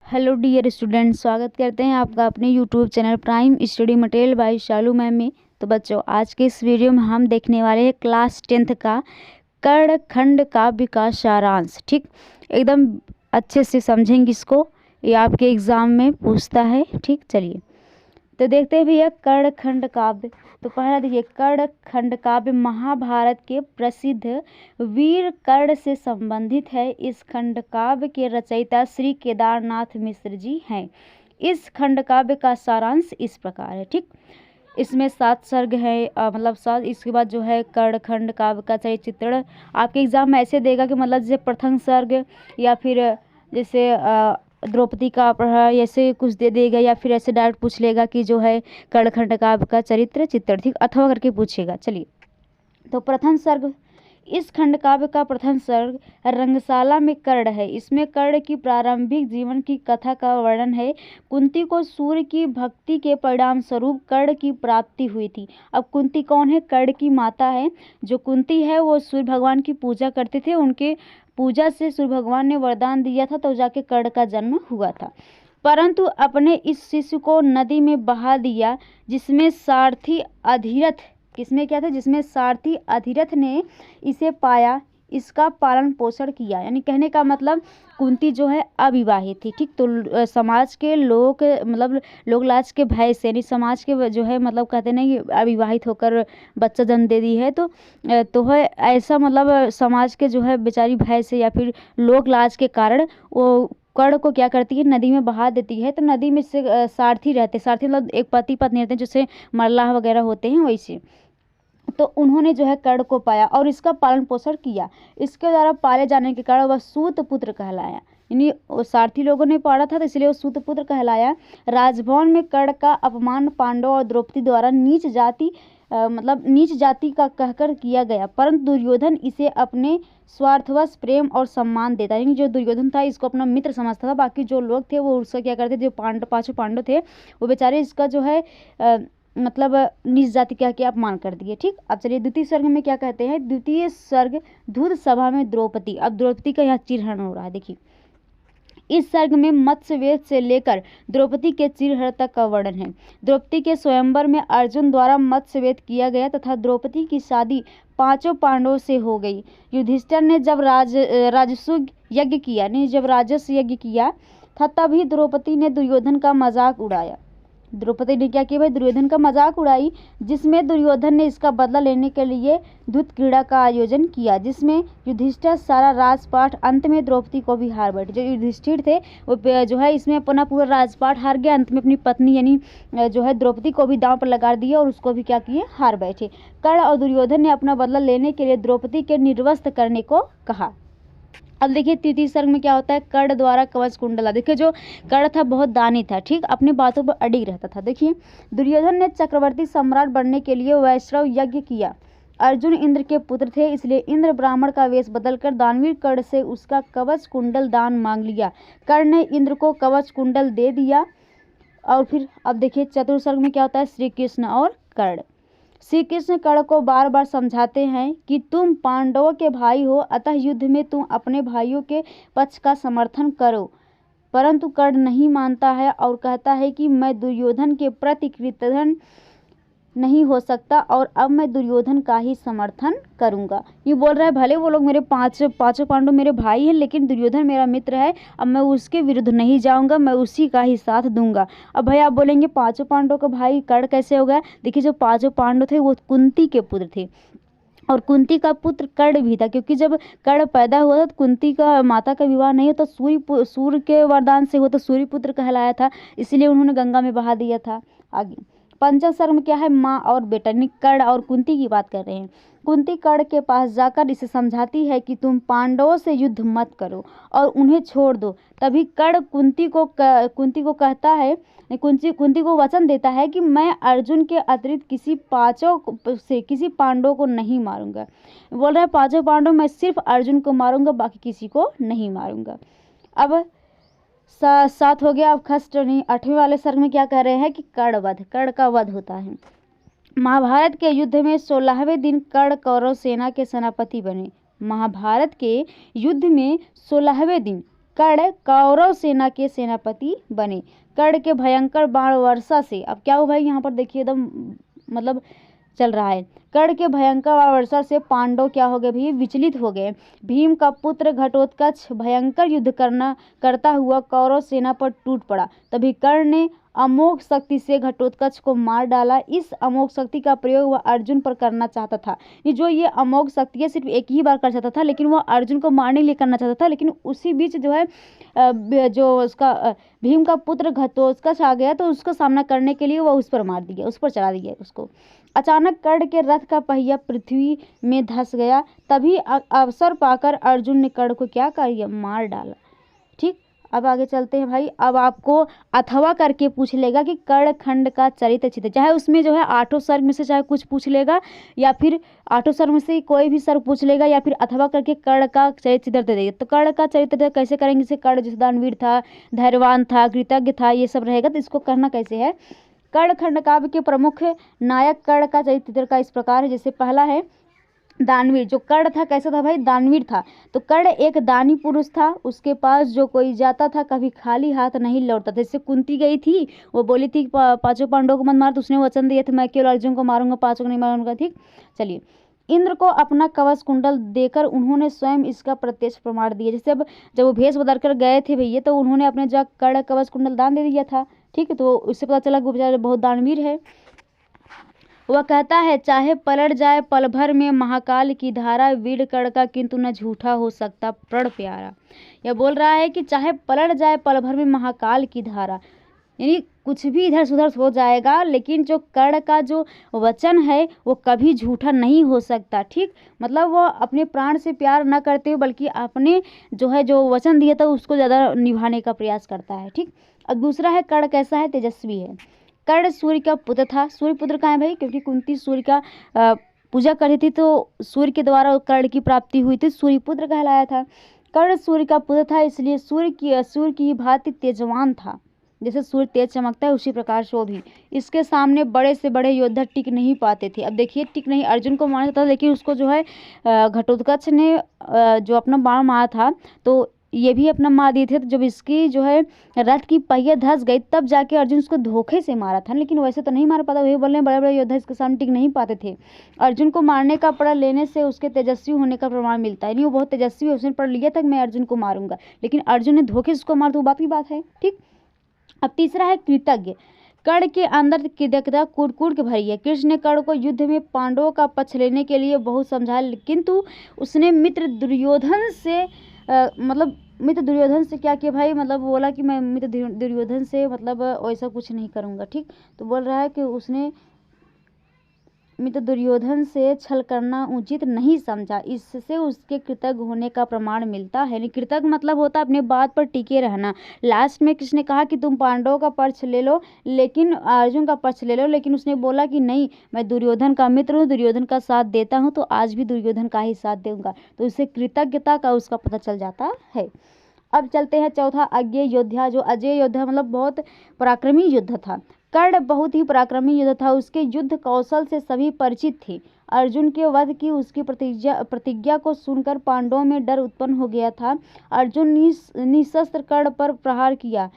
Hello dear student, स्वागत करते हैं आपका अपने YouTube channel prime study material by Shalu ma'am में। तो बच्चों, आज के इस वीडियो में हम देखने वाले हैं क्लास 10th का कर्ण खंड काव्य का सारांश। ठीक, एकदम अच्छे से समझेंगे इसको, ये आपके एग्ज़ाम में पूछता है। ठीक, चलिए तो देखते हैं भैया कर्ण खंड काव्य। तो पहला देखिए, कर्ण खंड काव्य महाभारत के प्रसिद्ध वीर कर्ण से संबंधित है। इस खंड काव्य के रचयिता श्री केदारनाथ मिश्र जी हैं। इस खंड काव्य का सारांश इस प्रकार है। ठीक, इसमें 7 सर्ग है, मतलब 7। इसके बाद जो है कर्ण खंड काव्य का चरित्र चित्रण आपके एग्जाम में ऐसे देगा कि मतलब जैसे प्रथम सर्ग या फिर जैसे द्रौपदी का अपहरण ऐसे कुछ दे देगा, या फिर ऐसे डायरेक्ट पूछ लेगा कि जो है कर्ण खंड काव्य का चरित्र चित्रण। ठीक, अथवा करके पूछेगा। चलिए, तो प्रथम सर्ग, इस खंड काव्य का प्रथम सर्ग रंगशाला में कर्ण है। इसमें कर्ण की प्रारंभिक जीवन की कथा का वर्णन है। कुंती को सूर्य की भक्ति के परिणाम स्वरूप कर्ण की प्राप्ति हुई थी। अब कुंती कौन है? कर्ण की माता है। जो कुंती है वो सूर्य भगवान की पूजा करते थे। उनके पूजा से सूर्य भगवान ने वरदान दिया था, तो जाके कर्ण का जन्म हुआ था। परंतु अपने इस शिशु को नदी में बहा दिया, जिसमें सारथी अधिरथ जिसमें सारथी अधिरथ ने इसे पाया, इसका पालन पोषण किया। यानी कहने का मतलब कुंती जो है अविवाहित थी। ठीक, तो समाज के लोग मतलब लोग लाज के भय से, यानी समाज के जो है मतलब कहते नहीं कि अविवाहित होकर बच्चा जन्म दे दी है, तो है ऐसा मतलब समाज के जो है बेचारी भय से या फिर लोग लाज के कारण वो कर्ण को क्या करती है, नदी में बहा देती है। तो नदी में से सारथी मतलब एक पति पत्नी रहते हैं, जैसे मल्लाह वगैरह होते हैं वैसे। तो उन्होंने जो है कर्ण को पाया और इसका पालन पोषण किया। इसके द्वारा पाले जाने के कारण वह सूत पुत्र कहलाया। यानी सारथी लोगों ने पाला था, तो इसलिए वो सूत पुत्र कहलाया। राजभवन में कर्ण का अपमान पांडव और द्रौपदी द्वारा नीच जाति का कहकर किया गया, परंतु दुर्योधन इसे अपने स्वार्थवश प्रेम और सम्मान देता है। यानी जो दुर्योधन था इसको अपना मित्र समझता था, बाकी जो लोग थे वो उसका क्या करते थे, जो पांचों पांडव थे वो बेचारे इसका जो है मतलब नीच जाति कह के अपमान कर दिए। ठीक, अब चलिए द्वितीय सर्ग में क्या कहते हैं। द्वितीय सर्ग धूत सभा में द्रौपदी। अब द्रौपदी का यहाँ चिरहरण हो रहा है। देखिए, इस सर्ग में मत्स्यवेद से लेकर द्रौपदी के चिरहरण तक का वर्णन है। द्रौपदी के स्वयंवर में अर्जुन द्वारा मत्स्यवेद किया गया तथा द्रौपदी की शादी 5 पांडवों से हो गई। युधिष्ठिर ने जब राजस्व यज्ञ किया था, तभी द्रौपदी ने दुर्योधन का मजाक उड़ाया। द्रौपदी ने क्या किया भाई? दुर्योधन का मजाक उड़ाई, जिसमें दुर्योधन ने इसका बदला लेने के लिए द्यूत क्रीड़ा का आयोजन किया, जिसमें युधिष्ठिर सारा राजपाट, अंत में द्रौपदी को भी हार बैठे। जो युधिष्ठिर थे वो जो है इसमें अपना पूरा राजपाट हार गया, अंत में अपनी पत्नी यानी जो है द्रौपदी को भी दांव पर लगा दिया और उसको भी क्या किए, हार बैठे। कर्ण और दुर्योधन ने अपना बदला लेने के लिए द्रौपदी के निर्वस्त्र करने को कहा। अब देखिए तृतीय सर्ग में क्या होता है। कर्ण द्वारा कवच कुंडला। देखिए जो कर्ण था बहुत दानी था। ठीक, अपनी बातों पर अडिग रहता था। देखिए, दुर्योधन ने चक्रवर्ती सम्राट बनने के लिए वैश्रव यज्ञ किया। अर्जुन इंद्र के पुत्र थे, इसलिए इंद्र ब्राह्मण का वेश बदलकर दानवीर कर्ण से उसका कवच कुंडल दान मांग लिया। कर्ण ने इंद्र को कवच कुंडल दे दिया। और फिर अब देखिए चतुर्थ सर्ग में क्या होता है। श्री कृष्ण और कर्ण। श्री कृष्ण कर्ण को बार बार समझाते हैं कि तुम पांडवों के भाई हो, अतः युद्ध में तुम अपने भाइयों के पक्ष का समर्थन करो। परंतु कर्ण नहीं मानता है और कहता है कि मैं दुर्योधन के प्रति कृतघ्न नहीं हो सकता और अब मैं दुर्योधन का ही समर्थन करूंगा। ये बोल रहा है भले वो लोग मेरे पांचों पांडव मेरे भाई हैं, लेकिन दुर्योधन मेरा मित्र है, अब मैं उसके विरुद्ध नहीं जाऊंगा, मैं उसी का ही साथ दूंगा। अब भाई आप बोलेंगे 5 पांडव का भाई कर्ण कैसे हो गया? देखिए, जो 5 पांडव थे वो कुंती के पुत्र थे और कुंती का पुत्र कर्ण भी था, क्योंकि जब कर्ण पैदा हुआ था तो कुंती का माता का विवाह नहीं होता, सूर्य के वरदान से हुआ, तो सूर्य पुत्र कहलाया था, इसलिए उन्होंने गंगा में बहा दिया था। आगे पंचम सर्ग में क्या है। माँ और बेटा, कर्ण और कुंती की बात कर रहे हैं। कुंती कर्ण के पास जाकर इसे समझाती है कि तुम पांडवों से युद्ध मत करो और उन्हें छोड़ दो। तभी कर्ण कुंती को कहता है, कुंती को वचन देता है कि मैं अर्जुन के अतिरिक्त किसी पांडव को नहीं मारूंगा। बोल रहा है 5 पांडव मैं सिर्फ अर्जुन को मारूंगा, बाकी किसी को नहीं मारूंगा। अब 7 हो गया। अब खस्ट नहीं। 8वें वाले सर्ग में क्या कह रहे हैं कि कर्ण का वध होता है। महाभारत के युद्ध में 16वें दिन कर्ण कौरव सेना के सेनापति बने। महाभारत के युद्ध में 16वें दिन कर्ण कौरव सेना के सेनापति बने। कर्ण के भयंकर बाण वर्षा से, अब क्या हो भाई यहाँ पर देखिए एकदम मतलब चल रहा है, कर्ण के भयंकर वर्षा से पांडव क्या हो गए भाई, विचलित हो गए। भीम का पुत्र घटोत्कच भयंकर युद्ध करता हुआ कौरव सेना पर टूट पड़ा। तभी कर्ण ने अमोघ शक्ति से घटोत्कच को मार डाला। इस अमोघ शक्ति का प्रयोग वह अर्जुन पर करना चाहता था। ये अमोघ शक्ति है सिर्फ एक ही बार कर सकता था, लेकिन वह अर्जुन को मारने के लिए करना चाहता था। लेकिन उसी बीच जो है जो उसका भीम का पुत्र घटोत्कच आ गया, तो उसका सामना करने के लिए वह उस पर मार दिया, उस पर चढ़ा दिया उसको। अचानक कर्ण के रथ का पहिया पृथ्वी में धंस गया। तभी अवसर पाकर अर्जुन ने कर्ण को क्या कर मार डाला। ठीक, अब आगे चलते हैं भाई। अब आपको अथवा करके पूछ लेगा कि कर्ण खंड का चरित्र चित्र, चाहे उसमें जो है आठों सर्ग में से चाहे कुछ पूछ लेगा, या फिर आठों सर्ग में से कोई भी सर्ग पूछ लेगा, या फिर अथवा करके कर्ण का चरित्र चित्र दे देगा। तो कर्ण का चरित्र कैसे करेंगे, जैसे कर्ण जैसे दानवीर था, धैर्यवान था, कृतज्ञ था, ये सब रहेगा। तो इसको करना कैसे है, कर्ण खंड काव्य के प्रमुख नायक कर्ण का चरित्र का इस प्रकार है। जैसे पहला है दानवीर। जो कर्ण था कैसा था भाई, दानवीर था। तो कर्ण एक दानी पुरुष था, उसके पास जो कोई जाता था कभी खाली हाथ नहीं लौटता था। जैसे कुंती गई थी, वो बोली थी पांचों पांडवों को मत मार, तो उसने वचन दिया था मैं केवल अर्जुन को मारूंगा, पांचों को नहीं मारूंगा। ठीक, चलिए। इंद्र को अपना कवच कुंडल देकर उन्होंने स्वयं इसका प्रत्यक्ष प्रमाण दिया। जैसे अब जब वो भेष बदल कर गए थे भैया, तो उन्होंने अपने जो कर्ण कवच कुंडल दान दे दिया था। ठीक है, तो उससे पता चला कि वो बेचारा बहुत दानवीर है। वह कहता है चाहे पलट जाए पल भर में महाकाल की धारा, वीर कर्ण का किंतु न झूठा हो सकता प्रण प्यारा। यह बोल रहा है कि चाहे पलट जाए पल भर में महाकाल की धारा, यानी कुछ भी इधर उधर हो जाएगा, लेकिन जो कर्ण का जो वचन है वो कभी झूठा नहीं हो सकता। ठीक, मतलब वो अपने प्राण से प्यार न करते हुए बल्कि अपने जो है जो वचन दिया था उसको ज़्यादा निभाने का प्रयास करता है। ठीक, अब दूसरा है कर्ण कैसा है, तेजस्वी है। कर्ण सूर्य का पुत्र था। सूर्य पुत्र कहाँ है भाई, क्योंकि कुंती सूर्य का पूजा करती थी, तो सूर्य के द्वारा कर्ण की प्राप्ति हुई थी, सूर्य पुत्र कहलाया था। कर्ण सूर्य का पुत्र था, इसलिए सूर्य की भांति तेजवान था। जैसे सूर्य तेज चमकता है उसी प्रकार से वो भी। इसके सामने बड़े से बड़े योद्धा टिक नहीं पाते थे। अब देखिए टिक नहीं, अर्जुन को मारना था, लेकिन उसको जो है घटोत्कच ने जो अपना बाण मारा था, तो ये भी अपना मार दिए थे। तो जब इसकी जो है रथ की पहिया धंस गई, तब जाके अर्जुन उसको धोखे से मारा था, लेकिन वैसे तो नहीं मार पाता। वही बोल रहे हैं बड़े बड़े योद्धा इसके सामने टिक नहीं पाते थे। अर्जुन को मारने का प्रण लेने से उसके तेजस्वी होने का प्रमाण मिलता है। नहीं, वो बहुत तेजस्वी है, उसने प्रण लिया था कि मैं अर्जुन को मारूंगा, लेकिन अर्जुन ने धोखे से उसको मार, तो बात की बात है। ठीक, अब तीसरा है कृतज्ञ। कर्ण के अंदर कृतज्ञता कुड़कुड़ के भरी है। कृष्ण ने कर्ण को युद्ध में पांडवों का पक्ष लेने के लिए बहुत समझाया, किंतु उसने मित्र दुर्योधन से क्या किया भाई, मतलब बोला कि मैं मित्र दुर्योधन से मतलब ऐसा कुछ नहीं करूँगा। ठीक, तो बोल रहा है कि उसने मित्र दुर्योधन से छल करना उचित नहीं समझा, इससे उसके कृतज्ञ होने का प्रमाण मिलता है। कृतज्ञ मतलब होता है अपने बात पर टिके रहना। लास्ट में कृष्ण ने कहा कि तुम पांडवों का पक्ष ले लो, लेकिन अर्जुन का पक्ष ले लो, लेकिन उसने बोला कि नहीं, मैं दुर्योधन का मित्र हूँ, दुर्योधन का साथ देता हूँ, तो आज भी दुर्योधन का ही साथ दूंगा। तो इससे कृतज्ञता का उसका पता चल जाता है। अब चलते हैं चौथा, अज्ञेय योद्धा। जो अजय योद्धा मतलब बहुत पराक्रमी योद्धा था। कर्ण बहुत ही पराक्रमी योद्धा था, उसके युद्ध कौशल से सभी परिचित थे। अर्जुन के वध की उसकी प्रतिज्ञा को सुनकर पांडवों में डर उत्पन्न हो गया था। अर्जुन निशस्त्र कर्ण पर प्रहार किया,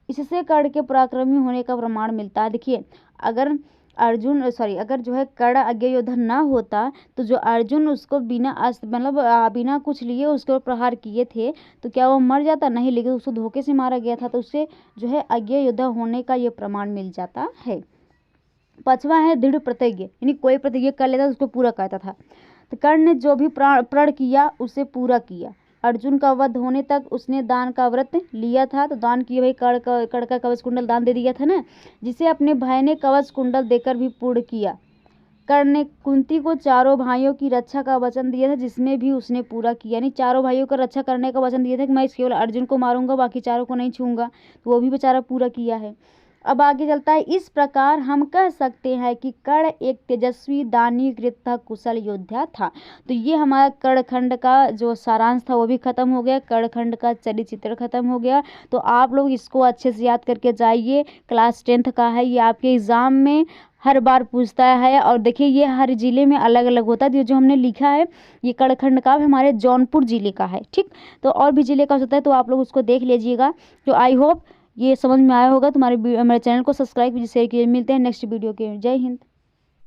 इससे कर्ण के पराक्रमी होने का प्रमाण मिलता है। देखिए, अगर जो है कर्ण अज्ञेय योद्धा ना होता, तो जो अर्जुन उसको बिना अस्त्र मतलब बिना कुछ लिए उसके ऊपर प्रहार किए थे, तो क्या वो मर जाता, नहीं, लेकिन उसको धोखे से मारा गया था, तो उससे जो है अज्ञेय योद्धा होने का ये प्रमाण मिल जाता है। पांचवा है दृढ़ प्रतिज्ञ, यानी कोई प्रतिज्ञा कर लेता तो उसको पूरा करता था। तो कर्ण ने जो भी प्रण किया उसे पूरा किया। अर्जुन का वध होने तक उसने दान का व्रत लिया था, तो दान किए भाई कर्ण का कवच कुंडल दान दे दिया था ना, जिसे अपने भाई ने कवच कुंडल देकर भी पूर्ण किया। कर्ण ने कुंती को चारों भाइयों की रक्षा का वचन दिया था, जिसमें भी उसने पूरा किया। यानी चारों भाइयों का रक्षा करने का वचन दिया था कि मैं केवल अर्जुन को मारूंगा, बाकी चारों को नहीं छूंगा, तो वो भी बेचारा पूरा किया है। अब आगे चलता है, इस प्रकार हम कह सकते हैं कि कर्ण एक तेजस्वी, दानी, कृत कुशल योद्धा था। तो ये हमारा कर्ण खंड का जो सारांश था वो भी खत्म हो गया, कर्ण खंड का चरित्र चित्र खत्म हो गया। तो आप लोग इसको अच्छे से याद करके जाइए, क्लास 10th का है ये, आपके एग्जाम में हर बार पूछता है। और देखिए ये हर ज़िले में अलग अलग होता है। ये जो हमने लिखा है ये कड़खंड काव्य हमारे जौनपुर ज़िले का है। ठीक, तो और भी ज़िले का होता है तो आप लोग उसको देख लीजिएगा। तो आई होप ये समझ में आया होगा। तुम्हारे मेरे चैनल को सब्सक्राइब कीजिए, शेयर कीजिए। मिलते हैं नेक्स्ट वीडियो के। जय हिंद।